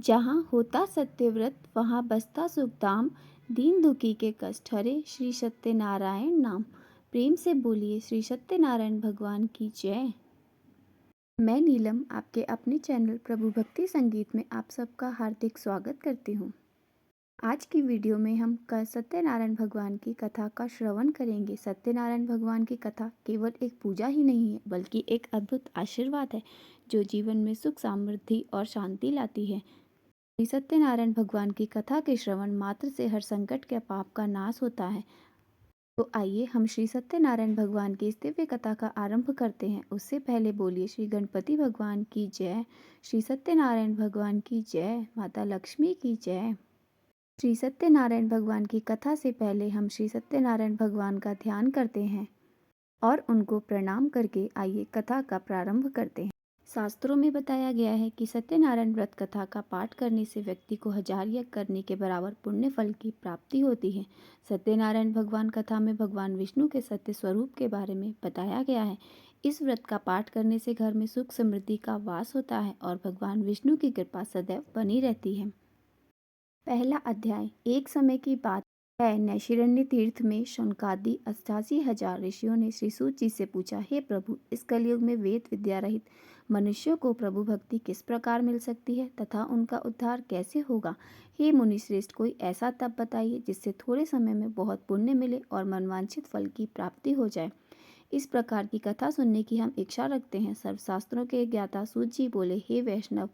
जहाँ होता सत्यव्रत वहाँ बसता सुखधाम। दीन दुखी के कष्ट हरे श्री सत्यनारायण नाम। प्रेम से बोलिए श्री सत्यनारायण भगवान की जय। मैं नीलम आपके अपने चैनल प्रभु भक्ति संगीत में आप सबका हार्दिक स्वागत करती हूँ। आज की वीडियो में हम सत्यनारायण भगवान की कथा का श्रवण करेंगे। सत्यनारायण भगवान की कथा केवल एक पूजा ही नहीं है बल्कि एक अद्भुत आशीर्वाद है जो जीवन में सुख समृद्धि और शांति लाती है। श्री सत्यनारायण भगवान की कथा के श्रवण मात्र से हर संकट के पाप का नाश होता है। तो आइए हम श्री सत्यनारायण भगवान की इस दिव्य कथा का आरंभ करते हैं। उससे पहले बोलिए श्री गणपति भगवान की जय, श्री सत्यनारायण भगवान की जय, माता लक्ष्मी की जय। श्री सत्यनारायण भगवान की कथा से पहले हम श्री सत्यनारायण भगवान का ध्यान करते हैं और उनको प्रणाम करके आइए कथा का प्रारंभ करते हैं। शास्त्रों में बताया गया है कि सत्यनारायण व्रत कथा का पाठ करने से व्यक्ति को 1000 यज्ञ करने के बराबर पुण्य फल की प्राप्ति होती है। सत्यनारायण भगवान कथा में भगवान विष्णु के सत्य स्वरूप के बारे में बताया गया है। इस व्रत का पाठ करने से घर में सुख समृद्धि का वास होता है और भगवान विष्णु की कृपा सदैव बनी रहती है। पहला अध्याय। एक समय की बात है, नैशिरण्य तीर्थ में शौनकादि 88,000 ऋषियों ने श्री सूत जी से पूछा, हे प्रभु, इस कलयुग में वेद विद्या रहित मनुष्यों को प्रभु भक्ति किस प्रकार मिल सकती है तथा उनका उद्धार कैसे होगा। हे मुनिश्रेष्ठ, कोई ऐसा तप बताइए जिससे थोड़े समय में बहुत पुण्य मिले और मनवांछित फल की प्राप्ति हो जाए। इस प्रकार की कथा सुनने की हम इच्छा रखते हैं। सर्वशास्त्रों के ज्ञाता सूत जी बोले, हे वैष्णव,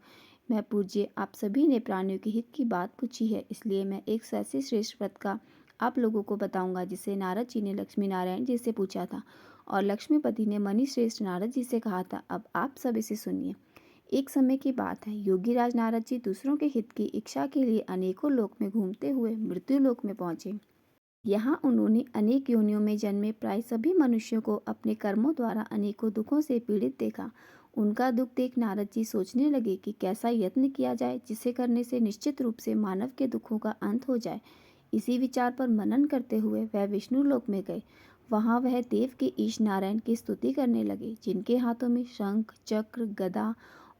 मैं पूज्य, आप सभी ने प्राणियों के हित की बात पूछी है, इसलिए मैं एक ऐसे श्रेष्ठ व्रत का आप लोगों को बताऊंगा जिसे नारद जी ने लक्ष्मी नारायण जी से पूछा था और लक्ष्मीपति ने मणि श्रेष्ठ नारद जी से कहा था। अब आप सब इसे सुनिए। एक समय की बात है, योगी राज नारद जी दूसरों के हित की इच्छा के लिए अनेकों लोक में घूमते हुए मृत्यु लोक में पहुंचे। यहाँ उन्होंने अनेक योनियों में जन्मे प्राय सभी मनुष्यों को अपने कर्मों द्वारा अनेकों दुखों से पीड़ित देखा। उनका दुख देख नारद जी सोचने लगे कि कैसा यत्न किया जाए जिसे करने से निश्चित रूप से मानव के दुखों का अंत हो जाए। इसी विचार पर मनन करते हुए वह विष्णु लोक में गए। वहाँ वह देव के ईश नारायण की स्तुति करने लगे, जिनके हाथों में शंख चक्र गदा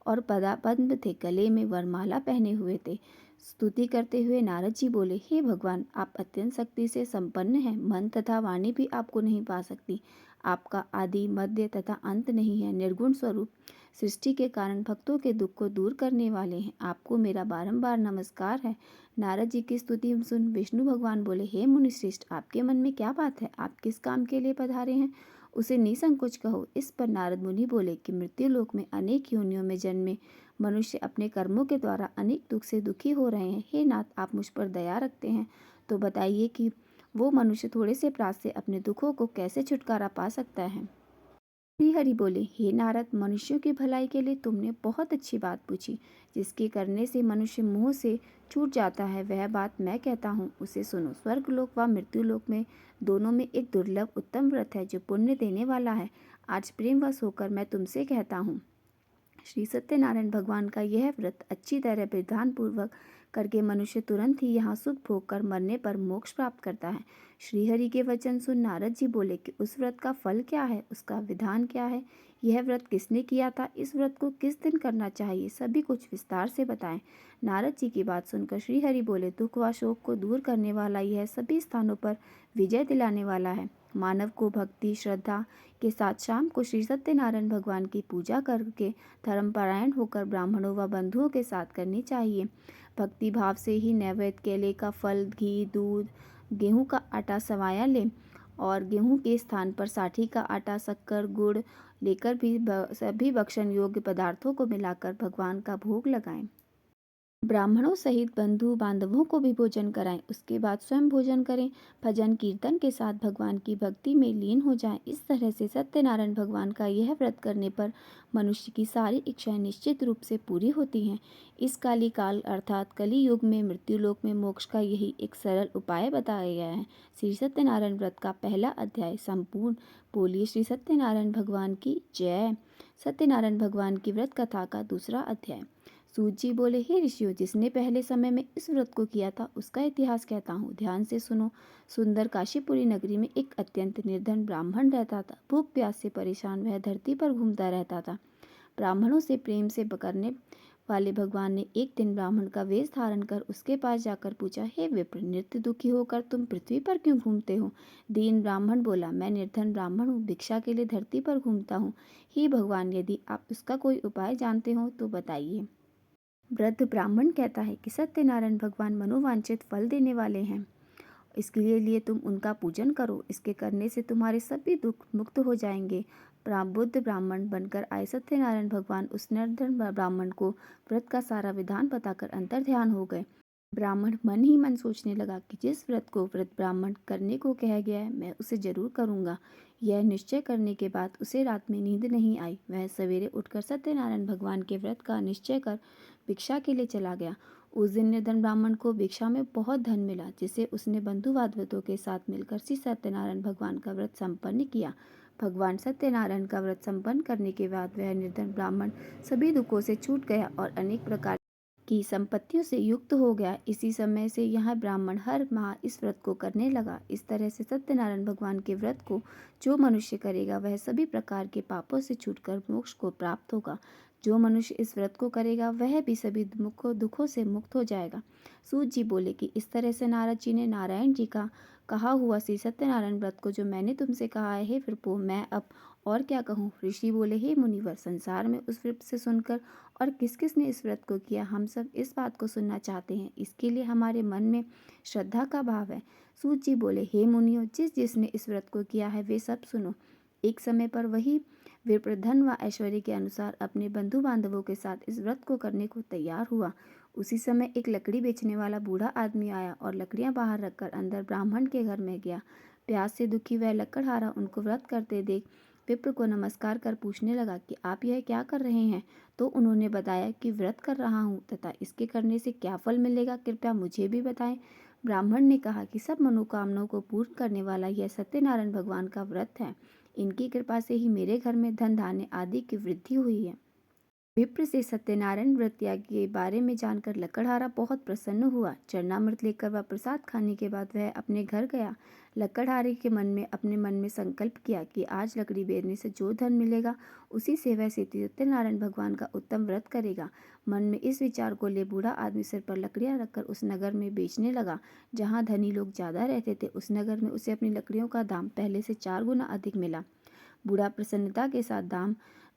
और पद्म थे, गले में वरमाला पहने हुए थे। स्तुति करते हुए नारद जी बोले, हे भगवान, आप अत्यंत शक्ति से संपन्न हैं। मन तथा वाणी भी आपको नहीं पा सकती। आपका आदि मध्य तथा अंत नहीं है। निर्गुण स्वरूप सृष्टि के कारण भक्तों के दुख को दूर करने वाले हैं। आपको मेरा बारंबार नमस्कार है। नारद जी की स्तुति सुन विष्णु भगवान बोले, हे मुनिश्रेष्ठ, आपके मन में क्या बात है? आप किस काम के लिए पधारे हैं? उसे निसंकोच कहो। इस पर नारद मुनि बोले कि मृत्यु लोक में अनेक योनियों में जन्मे मनुष्य अपने कर्मों के द्वारा अनेक दुख से दुखी हो रहे हैं। हे नाथ, आप मुझ पर दया रखते हैं तो बताइए कि वो मनुष्य थोड़े से प्रास से अपने दुखों को कैसे छुटकारा पा सकता है। श्री हरि बोले, हे नारद, मनुष्यों की भलाई के लिए तुमने बहुत अच्छी बात पूछी। जिसके करने से मनुष्य मुंह से छूट जाता है वह बात मैं कहता हूँ, उसे सुनो। स्वर्ग लोक व मृत्यु लोक में दोनों में एक दुर्लभ उत्तम व्रत है जो पुण्य देने वाला है। आज प्रेमवश होकर मैं तुमसे कहता हूँ। श्री सत्यनारायण भगवान का यह व्रत अच्छी तरह विधान पूर्वक करके मनुष्य तुरंत ही यहाँ सुख भोग कर मरने पर मोक्ष प्राप्त करता है। श्रीहरि के वचन सुन नारद जी बोले कि उस व्रत का फल क्या है, उसका विधान क्या है, यह व्रत किसने किया था, इस व्रत को किस दिन करना चाहिए, सभी कुछ विस्तार से बताएं। नारद जी की बात सुनकर श्रीहरि बोले, दुख व शोक को दूर करने वाला यह सभी स्थानों पर विजय दिलाने वाला है। मानव को भक्ति श्रद्धा के साथ शाम को श्री सत्यनारायण भगवान की पूजा करके धर्मपरायण होकर ब्राह्मणों व बंधुओं के साथ करनी चाहिए। भक्ति भाव से ही नैवेद्य, केले का फल, घी, दूध, गेहूं का आटा सवाया लें और गेहूं के स्थान पर साठी का आटा, शक्कर, गुड़ लेकर भी सभी भक्षण योग्य पदार्थों को मिलाकर भगवान का भोग लगाएं। ब्राह्मणों सहित बंधु बांधवों को भी भोजन कराएं। उसके बाद स्वयं भोजन करें। भजन कीर्तन के साथ भगवान की भक्ति में लीन हो जाएं। इस तरह से सत्यनारायण भगवान का यह व्रत करने पर मनुष्य की सारी इच्छाएं निश्चित रूप से पूरी होती हैं। इस काली काल अर्थात कली युग में मृत्यु लोक में मोक्ष का यही एक सरल उपाय बताया गया है। श्री सत्यनारायण व्रत का पहला अध्याय संपूर्ण। बोलिए श्री सत्यनारायण भगवान की जय। सत्यनारायण भगवान की व्रत कथा का दूसरा अध्याय। सूत जी बोले, हे ऋषियों, जिसने पहले समय में इस व्रत को किया था उसका इतिहास कहता हूँ, ध्यान से सुनो। सुंदर काशीपुरी नगरी में एक अत्यंत निर्धन ब्राह्मण रहता था। भूख प्यास से परेशान वह धरती पर घूमता रहता था। ब्राह्मणों से प्रेम से करने वाले भगवान ने एक दिन ब्राह्मण का वेश धारण कर उसके पास जाकर पूछा, हे विप्र, नित्य दुखी होकर तुम पृथ्वी पर क्यों घूमते हो? दीन ब्राह्मण बोला, मैं निर्धन ब्राह्मण हूँ, भिक्षा के लिए धरती पर घूमता हूँ। हे भगवान, यदि आप उसका कोई उपाय जानते हो तो बताइए। वृद्ध ब्राह्मण कहता है कि सत्यनारायण भगवान मनोवांछित फल देने वाले हैं, इसके लिए तुम उनका पूजन करो। इसके करने से तुम्हारे सभी दुख मुक्त हो जाएंगे। बुद्ध ब्राह्मण बनकर आए सत्यनारायण भगवान उस निर्धन ब्राह्मण को व्रत का सारा विधान बताकर अंतर ध्यान हो गए। ब्राह्मण मन ही मन सोचने लगा कि जिस व्रत को व्रत ब्राह्मण करने को कहा गया है, मैं उसे जरूर करूंगा। यह निश्चय करने के बाद उसे रात में नींद नहीं आई। वह सवेरे उठकर सत्यनारायण भगवान के व्रत का निश्चय कर भिक्षा के लिए चला गया। उस दिन निर्धन ब्राह्मण को भिक्षा में बहुत धन मिला, जिसे उसने बंधु बांधवों के साथ मिलकर श्री सत्यनारायण भगवान का व्रत संपन्न किया। भगवान सत्यनारायण का व्रत संपन्न करने के बाद वह निर्धन ब्राह्मण सभी दुखों से छूट गया और अनेक प्रकार की संपत्तियों से युक्त हो गया। इसी समय से यह ब्राह्मण हर माह इस व्रत को करने लगा। इस तरह से सत्यनारायण भगवान के व्रत को जो मनुष्य करेगा वह सभी प्रकार के पापों से छूटकर मोक्ष को प्राप्त होगा। जो मनुष्य इस व्रत को करेगा वह भी सभी दुखों से मुक्त हो जाएगा। सूत जी बोले कि इस तरह से नारद जी ने नारायण जी का कहा हुआ श्री सत्यनारायण व्रत को जो मैंने तुमसे कहा है, हे विप्रो, मैं अब और क्या कहूँ? ऋषि बोले, हे मुनिवर, संसार में उस व्रत से सुनकर और किस किस ने इस व्रत को किया, हम सब इस बात को सुनना चाहते हैं। इसके लिए हमारे मन में श्रद्धा का भाव है। सूत जी बोले, हे मुनियों, जिसने इस व्रत को किया है वे सब सुनो। एक समय पर वही विप्र धन व ऐश्वर्य के अनुसार अपने बंधु बांधवों के साथ इस व्रत को करने को तैयार हुआ। उसी समय एक लकड़ी बेचने वाला बूढ़ा आदमी आया और लकड़ियां बाहर रखकर अंदर ब्राह्मण के घर में गया। प्यास से दुखी वह लकड़हारा उनको व्रत करते देख विप्र को नमस्कार कर पूछने लगा कि आप यह क्या कर रहे हैं? तो उन्होंने बताया कि व्रत कर रहा हूँ तथा इसके करने से क्या फल मिलेगा, कृपया मुझे भी बताएं। ब्राह्मण ने कहा कि सब मनोकामनाओं को पूर्ण करने वाला यह सत्यनारायण भगवान का व्रत है। इनकी कृपा से ही मेरे घर में धन धान्य आदि की वृद्धि हुई है। विप्र से सत्यनारायण व्रत त्याग के बारे में जानकर लकड़हारा बहुत प्रसन्न हुआ। चरणामृत लेकर वह प्रसाद खाने के बाद वह अपने घर गया। लकड़हारे के अपने मन में संकल्प किया कि आज लकड़ी बेचने से जो धन मिलेगा उसी से वह सत्यनारायण भगवान का उत्तम व्रत करेगा। मन में इस विचार को ले बूढ़ा आदमी सिर पर लकड़ियां रखकर उस नगर में बेचने लगा जहाँ धनी लोग ज्यादा रहते थे। उस नगर में उसे अपनी लकड़ियों का दाम पहले से 4 गुना अधिक मिला। बूढ़ा प्रसन्नता के साथ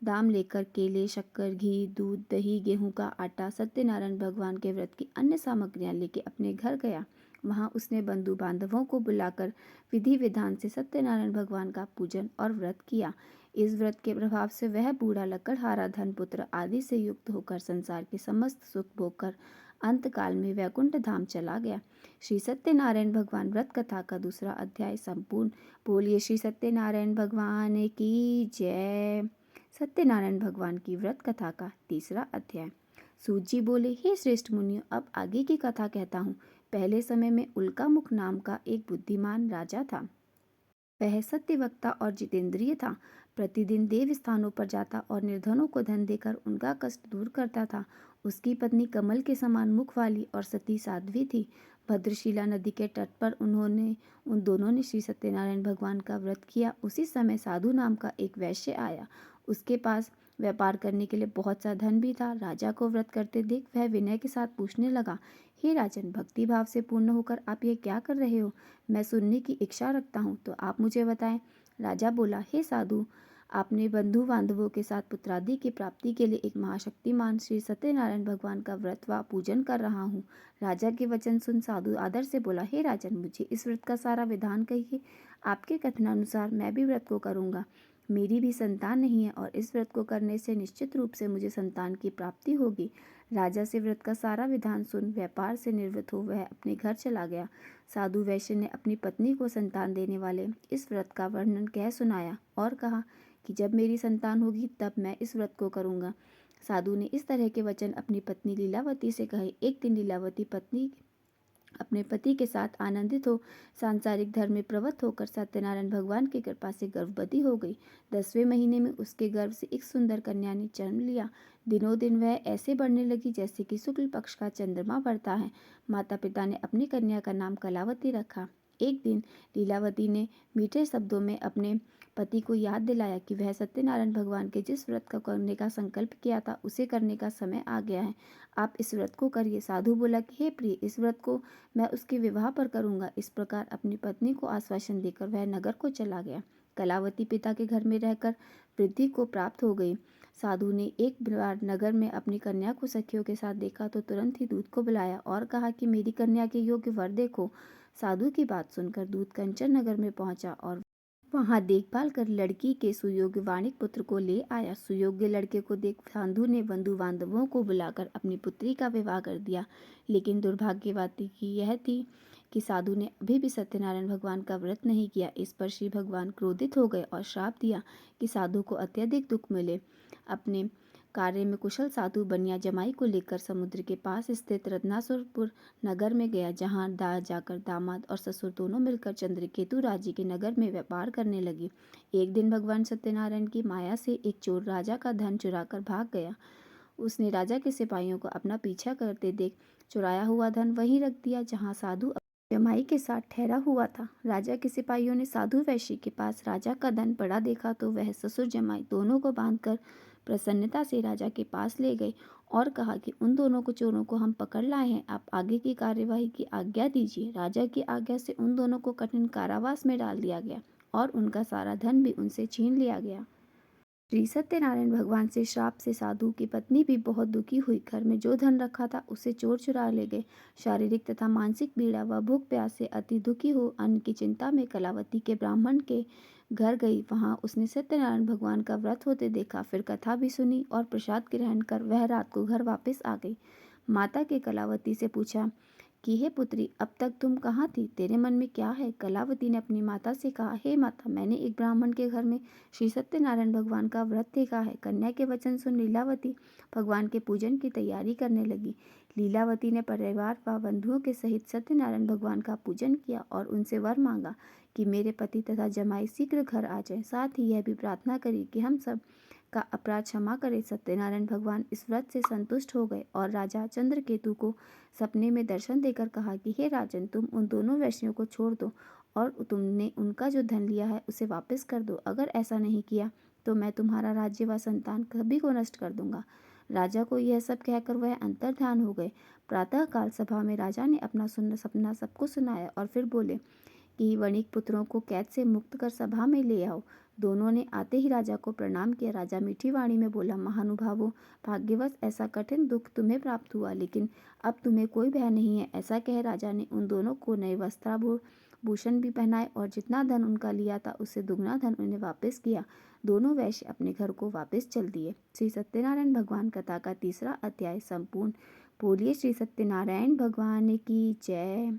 दाम लेकर केले, शक्कर, घी, दूध, दही, गेहूं का आटा, सत्यनारायण भगवान के व्रत की अन्य सामग्रियां लेके अपने घर गया। वहां उसने बंधु बांधवों को बुलाकर विधि विधान से सत्यनारायण भगवान का पूजन और व्रत किया। इस व्रत के प्रभाव से वह बूढ़ा लकड़हारा धन पुत्र आदि से युक्त होकर संसार के समस्त सुख भोग कर अंत काल में वैकुंठ धाम चला गया। श्री सत्यनारायण भगवान व्रत कथा का दूसरा अध्याय संपूर्ण। बोलिए श्री सत्यनारायण भगवान की जय। सत्यनारायण भगवान की व्रत कथा का तीसरा अध्याय। सूत जी बोले, हे श्रेष्ठ मुनियों, अब आगे की कथा कहता हूँ। पहले समय में उल्कामुख नाम का एक बुद्धिमान राजा था। वह सत्यवक्ता और जितेंद्रिय था। प्रतिदिन देव स्थानों पर जाता और निर्धनों को धन देकर उनका कष्ट दूर करता था। उसकी पत्नी कमल के समान मुख वाली और सती साध्वी थी। भद्रशिला नदी के तट पर उन दोनों ने श्री सत्यनारायण भगवान का व्रत किया। उसी समय साधु नाम का एक वैश्य आया। उसके पास व्यापार करने के लिए बहुत सा धन भी था। राजा को व्रत करते देख वह विनय के साथ पूछने लगा, हे राजन, भक्ति भाव से पूर्ण होकर आप ये क्या कर रहे हो? मैं सुनने की इच्छा रखता हूँ, तो आप मुझे बताएं। राजा बोला, हे साधु, आपने बंधु बांधवों के साथ पुत्रादि की प्राप्ति के लिए एक महाशक्तिमान श्री सत्यनारायण भगवान का व्रत व पूजन कर रहा हूँ। राजा के वचन सुन साधु आदर से बोला, हे राजन, मुझे इस व्रत का सारा विधान कहिए। आपके कथनानुसार मैं भी व्रत को करूँगा। मेरी भी संतान नहीं है और इस व्रत को करने से निश्चित रूप से मुझे संतान की प्राप्ति होगी। राजा से व्रत का सारा विधान सुन व्यापार से निवृत्त हो वह अपने घर चला गया। साधु वैश्य ने अपनी पत्नी को संतान देने वाले इस व्रत का वर्णन कह सुनाया और कहा कि जब मेरी संतान होगी तब मैं इस व्रत को करूँगा। साधु ने इस तरह के वचन अपनी पत्नी लीलावती से कहे। एक दिन लीलावती पत्नी अपने पति के साथ आनंदित हो सांसारिक धर्म में प्रवृत्त होकर सत्यनारायण भगवान की कृपा से गर्भवती हो गई। 10वें महीने में उसके गर्भ से एक सुंदर कन्या ने जन्म लिया। दिनों दिन वह ऐसे बढ़ने लगी जैसे कि शुक्ल पक्ष का चंद्रमा बढ़ता है। माता पिता ने अपनी कन्या का नाम कलावती रखा। एक दिन लीलावती ने मीठे शब्दों में अपने पति को याद दिलाया कि वह सत्यनारायण भगवान के जिस व्रत का करने का संकल्प किया था उसे करने का समय आ गया है। आप इस व्रत को करिए। साधु बोला कि हे प्रिय, इस व्रत को मैं उसके विवाह पर करूंगा। इस प्रकार अपनी पत्नी को आश्वासन देकर वह नगर को चला गया। कलावती पिता के घर में रहकर वृद्धि को प्राप्त हो गई। साधु ने एक बार नगर में अपनी कन्या को सखियों के साथ देखा तो तुरंत ही दूत को बुलाया और कहा कि मेरी कन्या के योग्य वर देखो। साधु की बात सुनकर दूत कंचन नगर में पहुंचा और वहां देखभाल कर लड़की के सुयोग्य वाणिक पुत्र को ले आया। सुयोग्य लड़के को देख साधु ने बंधु बांधवों को बुलाकर अपनी पुत्री का विवाह कर दिया। लेकिन दुर्भाग्यवती की यह थी कि साधु ने अभी भी सत्यनारायण भगवान का व्रत नहीं किया। इस पर श्री भगवान क्रोधित हो गए और श्राप दिया कि साधु को अत्यधिक दुख मिले। अपने कार्य में कुशल साधु बनिया जमाई को लेकर समुद्र के पास स्थित रत्नासुरपुर नगर में गया, जहां जाकर दामाद और ससुर दोनों मिलकर चंद्रकेतु राज्य के नगर में व्यापार करने लगे। एक दिन भगवान सत्यनारायण की माया से एक चोर राजा का धन चुराकर भाग गया। उसने राजा के सिपाहियों को अपना पीछा करते देख चुराया हुआ धन वहीं रख दिया जहां साधु जमाई के साथ ठहरा हुआ था। राजा के सिपाहियों ने साधु वैश्य के पास राजा का धन पड़ा देखा तो वह ससुर जमाई दोनों को बांधकर प्रसन्नता से राजा के पास ले गए और कहा कि उन दोनों को चोरों को हम पकड़ लाए हैं, आप आगे की कार्यवाही की आज्ञा दीजिए। राजा की आज्ञा से उन दोनों को कठिन कारावास में डाल दिया गया और उनका सारा धन भी उनसे छीन लिया गया। श्री सत्यनारायण भगवान से श्राप से साधु की पत्नी भी बहुत दुखी हुई। घर में जो धन रखा था उसे चोर चुरा ले गए। शारीरिक तथा मानसिक पीड़ा व भूख प्यास से अति दुखी हो अन्न की चिंता में कलावती के ब्राह्मण के घर गई। वहां उसने सत्यनारायण भगवान का व्रत होते देखा। फिर कथा भी सुनी और प्रसाद ग्रहण कर वह रात को घर वापस आ गई। माता के कलावती से पूछा कि हे पुत्री, अब तक तुम कहाँ थी? तेरे मन में क्या है? कलावती ने अपनी माता से कहा, हे माता, मैंने एक ब्राह्मण के घर में श्री सत्यनारायण भगवान का व्रत देखा है। कन्या के वचन सुन लीलावती भगवान के पूजन की तैयारी करने लगी। लीलावती ने परिवार व बंधुओं के सहित सत्यनारायण भगवान का पूजन किया और उनसे वर मांगा कि मेरे पति तथा जमाई शीघ्र घर आ जाए। साथ ही यह भी प्रार्थना करी कि हम सब का अपराध क्षमा करे। सत्यनारायण भगवान इस व्रत से संतुष्ट हो गए और राजा चंद्रकेतु को सपने में दर्शन देकर कहा कि हे राजन, तुम उन दोनों वैश्यों को छोड़ दो और तुमने उनका जो धन लिया है उसे वापस कर दो। अगर ऐसा नहीं किया तो मैं तुम्हारा राज्य व संतान सभी को नष्ट कर दूंगा। राजा को यह सब कहकर वह अंतर्ध्यान हो गए। प्रातःकाल सभा में राजा ने अपना सपना सबको सुनाया और फिर बोले कि वणिक पुत्रों को कैद से मुक्त कर सभा में ले आओ। दोनों ने आते ही राजा को प्रणाम किया। राजा मीठी वाणी में बोला, महानुभावों, भाग्यवश ऐसा कठिन दुख तुम्हें प्राप्त हुआ, लेकिन अब तुम्हें कोई भय नहीं है। ऐसा कह राजा ने उन दोनों को नए वस्त्राभूषण भी पहनाए और जितना धन उनका लिया था उससे दुगना धन उन्हें वापस किया। दोनों वैश्य अपने घर को वापस चल दिए। श्री सत्यनारायण भगवान कथा का 3रा अध्याय संपूर्ण। बोलिए श्री सत्यनारायण भगवान की जय।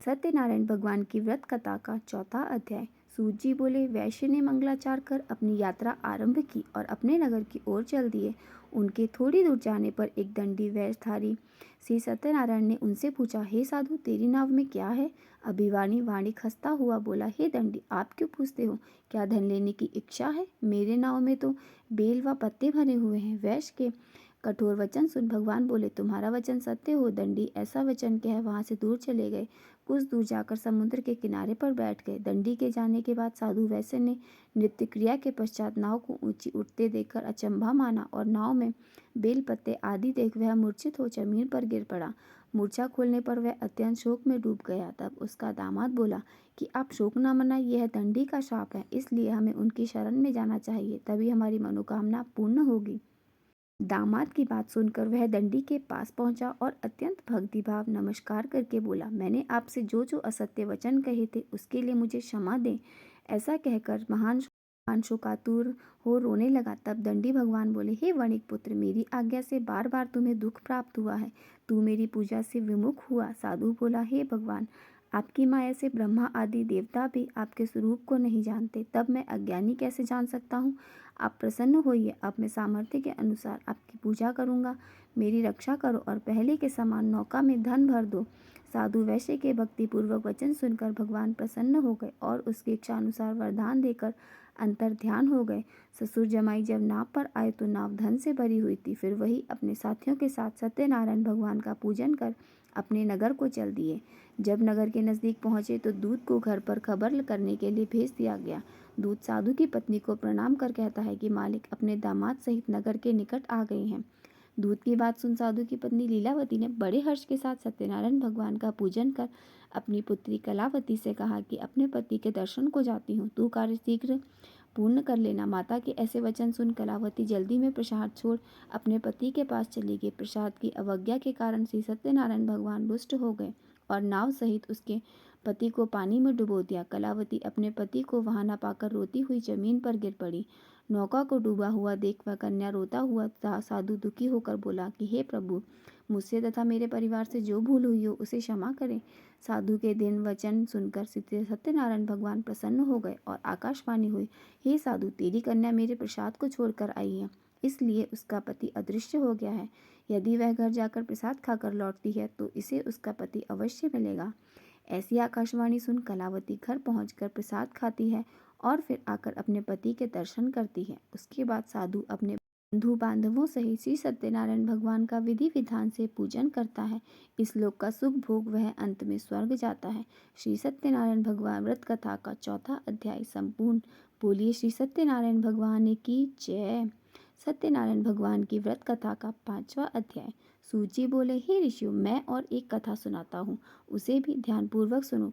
सत्यनारायण भगवान की व्रत कथा का 4था अध्याय। सूत जी बोले, वैश्य ने मंगलाचार कर अपनी यात्रा आरंभ की और अपने नगर की ओर चल दिए। उनके थोड़ी दूर जाने पर एक दंडी वेशधारी श्री सत्यनारायण ने उनसे पूछा, हे साधु, तेरी नाव में क्या है? अभिमानी वाणिक हंसता हुआ बोला, हे दंडी, आप क्यों पूछते हो? क्या धन लेने की इच्छा है? मेरे नाव में तो बेल व पत्ते भरे हुए हैं। वैश्य के कठोर वचन सुन भगवान बोले, तुम्हारा वचन सत्य हो। दंडी ऐसा वचन कह वहां से दूर चले गए। कुछ दूर जाकर समुद्र के किनारे पर बैठ गए। दंडी के जाने के बाद साधु वैश्य ने नृत्य क्रिया के पश्चात नाव को ऊंची उठते देखकर अचंभा माना और नाव में बेल पत्ते आदि देख वह मूर्छित हो जमीन पर गिर पड़ा। मूर्छा खोलने पर वह अत्यंत शोक में डूब गया। तब उसका दामाद बोला कि आप शोक न मनाइए, यह दंडी का शाप है, इसलिए हमें उनकी शरण में जाना चाहिए, तभी हमारी मनोकामना पूर्ण होगी। दामाद की बात सुनकर वह दंडी के पास पहुंचा और अत्यंत भक्तिभाव नमस्कार करके बोला, मैंने आपसे जो जो असत्य वचन कहे थे उसके लिए मुझे क्षमा दें। ऐसा कहकर महान शोकातुर हो रोने लगा। तब दंडी भगवान बोले, हे वणिक पुत्र, मेरी आज्ञा से बार बार तुम्हें दुख प्राप्त हुआ है। तू मेरी पूजा से विमुख हुआ। साधु बोला, हे भगवान, आपकी माया से ब्रह्मा आदि देवता भी आपके स्वरूप को नहीं जानते, तब मैं अज्ञानी कैसे जान सकता हूँ? आप प्रसन्न होइए, अब मैं सामर्थ्य के अनुसार आपकी पूजा करूँगा। मेरी रक्षा करो और पहले के समान नौका में धन भर दो। साधु वैश्य के भक्तिपूर्वक वचन सुनकर भगवान प्रसन्न हो गए और उसकी इच्छा अनुसार वरदान देकर अंतर ध्यान हो गए। ससुर जमाई जब नाव पर आए तो नाव धन से भरी हुई थी। फिर वही अपने साथियों के साथ सत्यनारायण भगवान का पूजन कर अपने नगर को चल दिए। जब नगर के नज़दीक पहुंचे तो दूत को घर पर खबर करने के लिए भेज दिया गया। दूत साधु की पत्नी को प्रणाम कर कहता है कि मालिक अपने दामाद सहित नगर के निकट आ गए हैं। दूत की बात सुन साधु की पत्नी लीलावती ने बड़े हर्ष के साथ सत्यनारायण भगवान का पूजन कर अपनी पुत्री कलावती से कहा कि अपने पति के दर्शन को जाती हूँ, तू कार्य शीघ्र पूर्ण कर लेना। माता के ऐसे वचन सुन कलावती जल्दी में प्रसाद छोड़ अपने पति के पास चली गई। प्रसाद की अवज्ञा के कारण श्री सत्यनारायण भगवान रुष्ट हो गए और नाव सहित उसके पति को पानी में डुबो दिया। कलावती अपने पति को वहां न पाकर रोती हुई जमीन पर गिर पड़ी। नौका को डूबा हुआ देख वह कन्या रोता हुआ साधु दुखी होकर बोला कि हे प्रभु, मुझसे तथा मेरे परिवार से जो भूल हुई हो उसे क्षमा करें। साधु के दिन वचन सुनकर सत्यनारायण भगवान प्रसन्न हो गए और आकाशवाणी हुई, हे साधु, तेरी कन्या मेरे प्रसाद को छोड़कर आई है, इसलिए उसका पति अदृश्य हो गया है। यदि वह घर जाकर प्रसाद खाकर लौटती है तो इसे उसका पति अवश्य मिलेगा। ऐसी आकाशवाणी सुन कलावती घर पहुंचकर प्रसाद खाती है और फिर आकर अपने पति के दर्शन करती है। उसके बाद साधु अपने बंधु बांधवों सहित श्री सत्यनारायण भगवान का विधि विधान से पूजन करता है। इस लोक का सुख भोग वह अंत में स्वर्ग जाता है। श्री सत्यनारायण भगवान व्रत कथा का 4था अध्याय संपूर्ण। बोलिए श्री सत्यनारायण भगवान की जय। सत्यनारायण भगवान की व्रत कथा का 5वां अध्याय। सूची बोले, हे ऋषियों, मैं और एक कथा सुनाता हूँ, उसे भी ध्यानपूर्वक सुनो।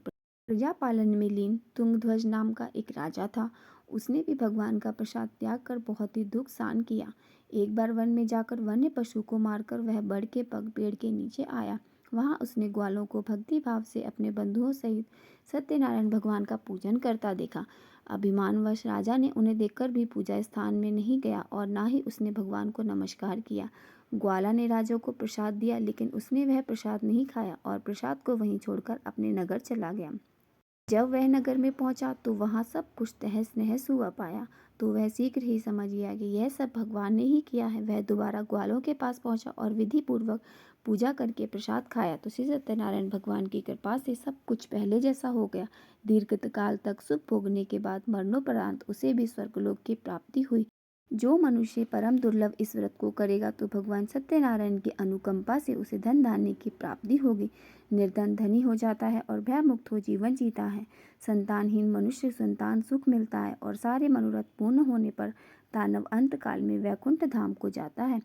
प्रजा पालन में लीन तुंगध्वज नाम का एक राजा था। उसने भी भगवान का प्रसाद त्याग कर बहुत ही दुख सहन किया। एक बार वन में जाकर वन्य पशु को मारकर वह बढ़ के पग पेड़ के नीचे आया। वहां उसने ग्वालों को भक्ति भाव से अपने बंधुओं सहित सत्यनारायण भगवान का पूजन करता देखा। अभिमानवश राजा ने उन्हें देखकर भी पूजा स्थान में नहीं गया और ना ही उसने भगवान को नमस्कार किया। ग्वाला ने राजा को प्रसाद दिया, लेकिन उसने वह प्रसाद नहीं खाया और प्रसाद को वहीं छोड़कर अपने नगर चला गया। जब वह नगर में पहुंचा तो वहां सब कुछ तहस नहस हुआ पाया, तो वह शीघ्र ही समझ गया कि यह सब भगवान ने ही किया है। वह दोबारा ग्वालों के पास पहुंचा और विधि पूर्वक पूजा करके प्रसाद खाया तो श्री सत्यनारायण भगवान की कृपा से सब कुछ पहले जैसा हो गया। दीर्घ काल तक सुख भोगने के बाद मरणोपरांत उसे भी स्वर्गलोक की प्राप्ति हुई। जो मनुष्य परम दुर्लभ इस व्रत को करेगा तो भगवान सत्यनारायण की अनुकंपा से उसे धन धान्य की प्राप्ति होगी। निर्धन धनी हो जाता है और भय मुक्त हो जीवन जीता है। संतानहीन मनुष्य संतान सुख मिलता है और सारे मनोरथ पूर्ण होने पर दानव अंत काल में वैकुंठ धाम को जाता है।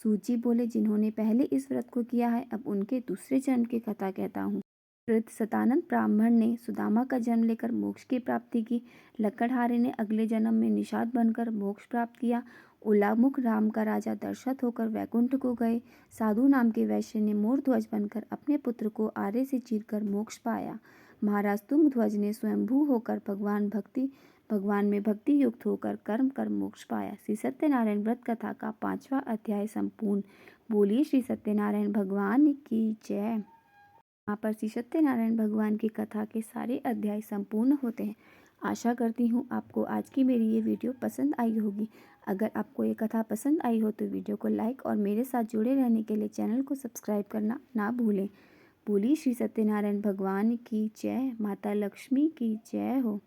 सूची बोले, जिन्होंने पहले इस व्रत को किया है अब उनके दूसरे जन्म की कथा कहता हूँ। सतानंद ब्राह्मण ने सुदामा का जन्म लेकर मोक्ष की प्राप्ति की। लकड़हारे ने अगले जन्म में निषाद बनकर मोक्ष प्राप्त किया। उलामुख राम का राजा दशरथ होकर वैकुंठ को गए। साधु नाम के वैश्य ने मोरध्वज बनकर अपने पुत्र को आरे से चीरकर मोक्ष पाया। महाराज तुंगध्वज ने स्वयंभू होकर भगवान में भक्ति युक्त होकर कर्म कर मोक्ष पाया। श्री सत्यनारायण व्रत कथा का 5वां अध्याय संपूर्ण। बोलिए श्री सत्यनारायण भगवान की जय। यहाँ पर श्री सत्यनारायण भगवान की कथा के सारे अध्याय संपूर्ण होते हैं। आशा करती हूँ आपको आज की मेरी ये वीडियो पसंद आई होगी। अगर आपको ये कथा पसंद आई हो तो वीडियो को लाइक और मेरे साथ जुड़े रहने के लिए चैनल को सब्सक्राइब करना ना भूलें। बोलिए श्री सत्यनारायण भगवान की जय। माता लक्ष्मी की जय हो।